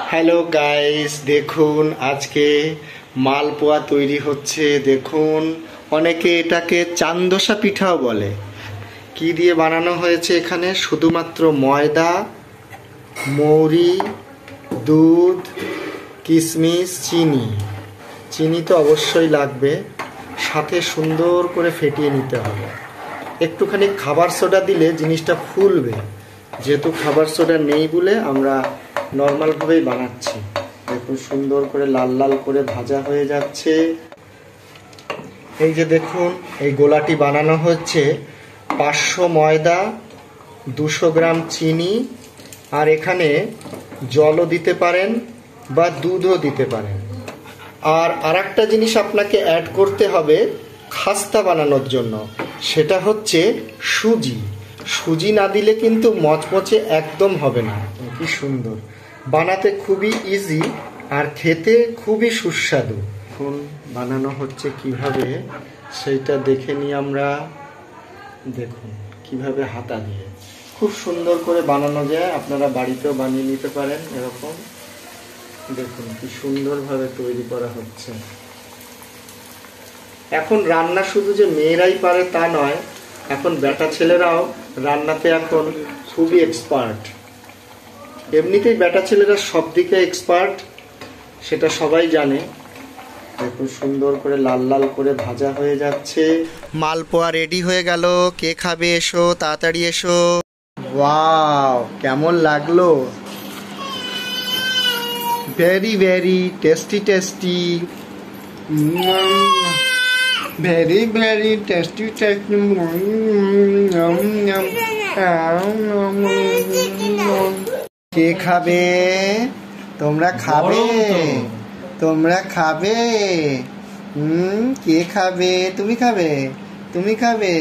Hello guys, দেখুন আজকে মালপোয়া তৈরি হচ্ছে। দেখুন, অনেকে এটাকে চান্দোসা পিঠাও বলে। কি দিয়ে বানানো হয়েছে? এখানে শুধুমাত্র ময়দা, মৌরি, দুধ, কিশমিশ, চিনি তো অবশ্যই লাগবে, সাথে সুন্দর করে ফেটিয়ে নিতে হবে। একটুখানি খাবার সোডা দিলে জিনিসটা ফুলবে, যেহেতু খাবার সোডা নেই বলে আমরা নর্মালভাবেই বানাচ্ছি। দেখুন সুন্দর করে লাল লাল করে ভাজা হয়ে যাচ্ছে। এই যে দেখুন, এই গোলাটি বানানো হচ্ছে 500 ময়দা, 200 গ্রাম চিনি, আর এখানে জলও দিতে পারেন বা দুধও দিতে পারেন। আর আরেকটা জিনিস আপনাকে অ্যাড করতে হবে খাস্তা বানানোর জন্য, সেটা হচ্ছে সুজি না দিলে কিন্তু মচমচে একদম হবে না। কি সুন্দর, বানাতে খুবই ইজি আর খেতে খুবই সুস্বাদু। এখন বানানো হচ্ছে কিভাবে সেইটা দেখে নিই আমরা। দেখুন কিভাবে হাতা দিয়ে খুব সুন্দর করে বানানো যায়, আপনারা বাড়িতেও বানিয়ে নিতে পারেন এরকম। দেখুন কি সুন্দরভাবে তৈরি করা হচ্ছে। এখন রান্না শুধু যে মেয়েরাই পারে তা নয়, এখন বেটা ছেলেরাও রান্নাতে এখন খুবই এক্সপার্ট। এমনিতেই বেটা ছেলেরা সব দিকে এক্সপার্ট, সেটা সবাই জানে। দেখুন সুন্দর করে লাল লাল করে ভাজা হয়ে যাচ্ছে। মালপোয়া রেডি হয়ে গেল। কে খাবে? এসো, তাড়াতাড়ি এসো। ওয়াও, কেমন লাগলো? Very very tasty tasty, very very tasty tasty. কে খাবে? তোমরা খাবে? তোমরা খাবে? কে খাবে? তুমি খাবে? তুমি খাবে?